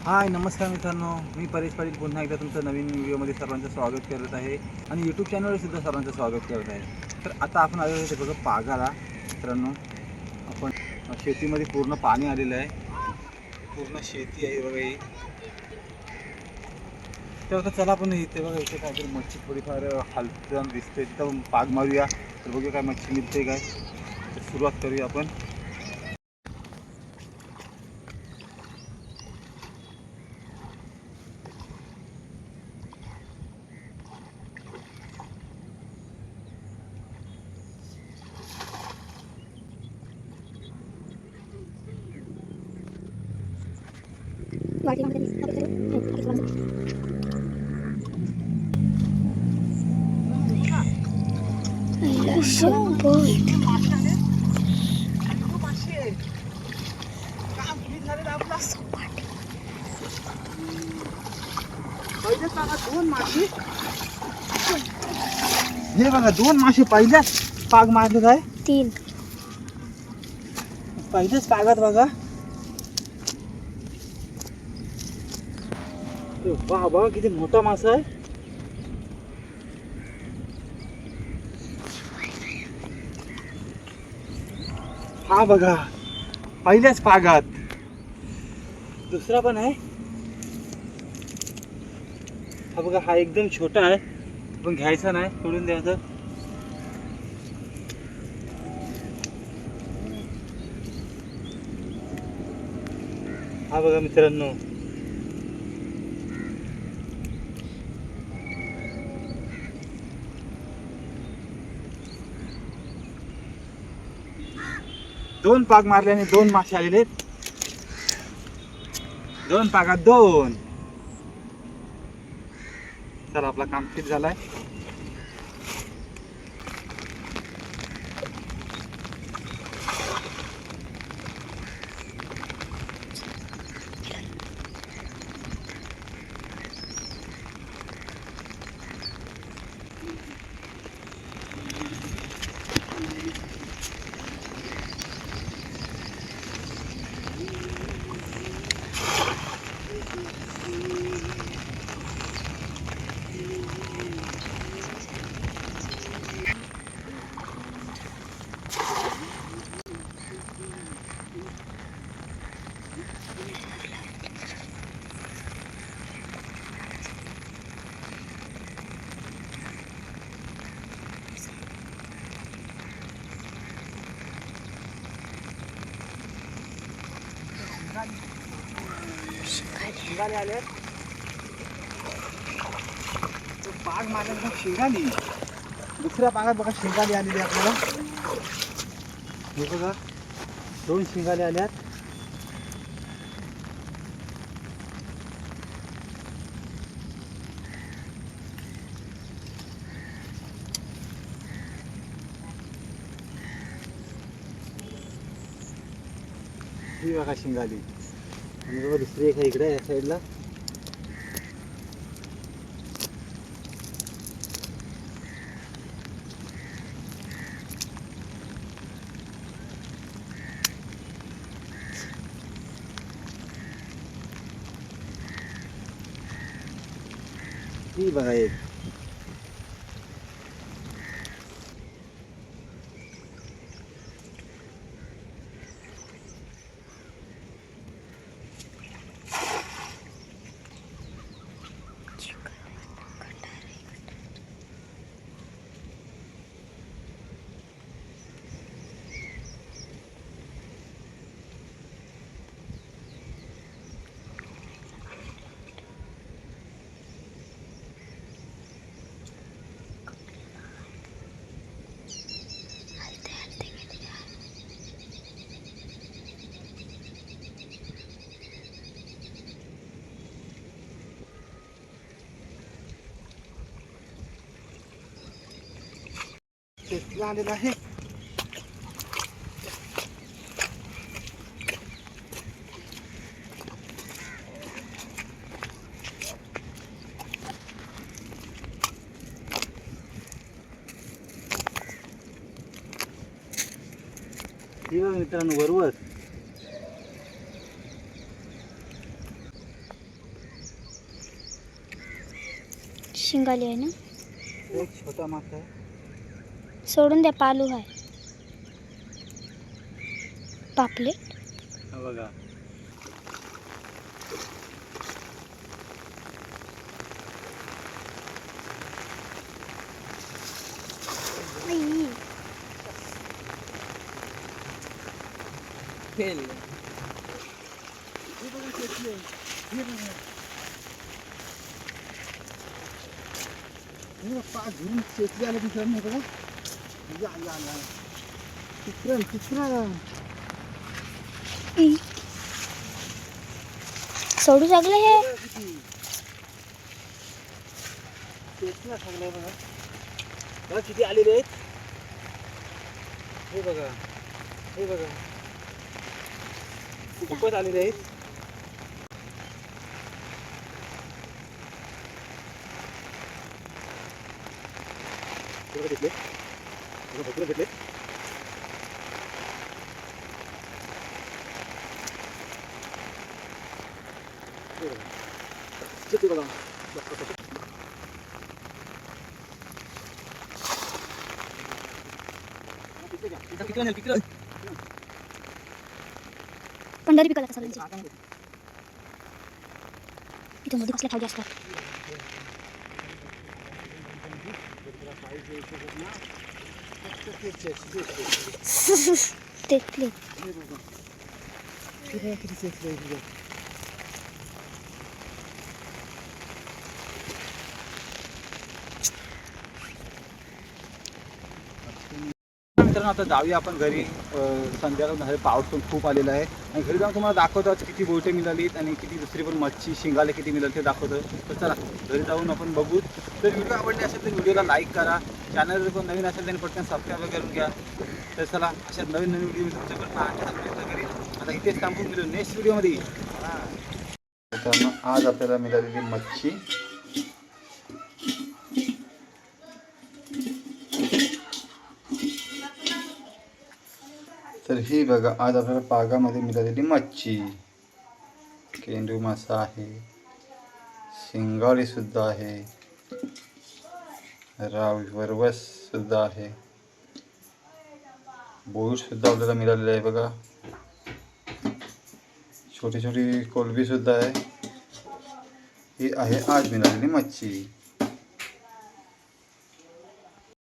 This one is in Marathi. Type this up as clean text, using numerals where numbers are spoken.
हाय नमस्कार मित्रांनो, मी परेश पाटील पुन्हा एकदा तुमचं नवीन व्हिडिओमध्ये सर्वांचं स्वागत करत आहे आणि यूट्यूब चॅनलवर सुद्धा सर्वांचं स्वागत करत आहे. तर आता आपण आलेलो आहे बघा पागाला. मित्रांनो, आपण शेतीमध्ये पूर्ण पाणी आलेलं आहे, पूर्ण शेती आहे बघा ही. तर आता चला आपण इथे बघा, इथे काहीतरी मच्छी थोडीफार हालचाल दिसते, तिथं पाग मारूया. तर बघूया काय मच्छी मिळते काय. तर सुरुवात करूया आपण. दोन मासे, हे बघा दोन मासे पहिल्याच पाग मारले काय. तीन पहिल्याच पागात बघा. वा बघा किती मोठा मासा आहे. हा बघा पहिल्याच पागात. दुसरा पण आहे. हा बघा, हा एकदम छोटा आहे, पण घ्यायचा नाही, सोडून द्यायचं. हा बघा मित्रांनो, दोन पाग मारल्याने दोन मासे आलेले आहेत. दोन पागात दोन. चला आपला काम फिट झालाय. शिंगाले आले. तो पाग मारल्यानंतर शिंगाली. दुसऱ्या पागात बघा शिंगाली आलेली आपल्याला. हे बघा दोन शिंगाले आल्यात. ही बघा शिंगाली. आणि बघा दुसरी एक आहे इकडे या साईडला. ही बघा एक. शेतीला आलेला आहे. ही बघा मित्रांनो वरवर. शिंगाली आहे ना. एक छोटा मासा आहे. सोडून द्या, पालू आहे. पापलेट. हा बघा. आई. फेल. पाच घेऊन शेती आलं तिकडं नाही बघा. तिकडं ई. सोडू लागले हे. शेतीला सगळं बघा. बघा किती आलेले आहेत. हे बघा, हे बघा, खूपच आलेले आहेत. भेटले, भरपूर भेटले. पंढरी पिकाला कसं इथं मध्ये कसल्या खाली असतात. तेथले मित्रांनो आता जाऊया आपण घरी. संध्याकाळ झाले, पाऊस पण खूप आलेला आहे आणि घरी जाऊन तुम्हाला दाखवतो आज किती बोटे मिळालीत आणि किती दुसरी पण मच्छी शिंगाले किती मिळाले ते दाखवतो. तर चला घरी जाऊन आपण बघू. तर व्हिडिओ आवडले असेल तर व्हिडिओला लाईक करा. चॅनल जर कोण नवीन असेल त्यांनी पटकन सबस्क्राईब करून घ्या. तर चला अशा नवीन नवीन व्हिडिओ तुमच्याकडे पाहण्याचा प्रयत्न करेन. आता इथेच थांबून मिळू नेक्स्ट व्हिडिओमध्ये. आज आपल्याला मिळालेली मच्छी तर ही बघा, आज आपल्याला पागामध्ये मिळालेली मच्छी. केंडू मासा आहे, शिंगाळी सुद्धा आहे, वरवस सुद्धा आहे, बोट सुद्धा आपल्याला मिळालेला आहे बघा. छोटी छोटी कोलबी सुद्धा आहे. ही आहे आज मिळालेली मच्छी.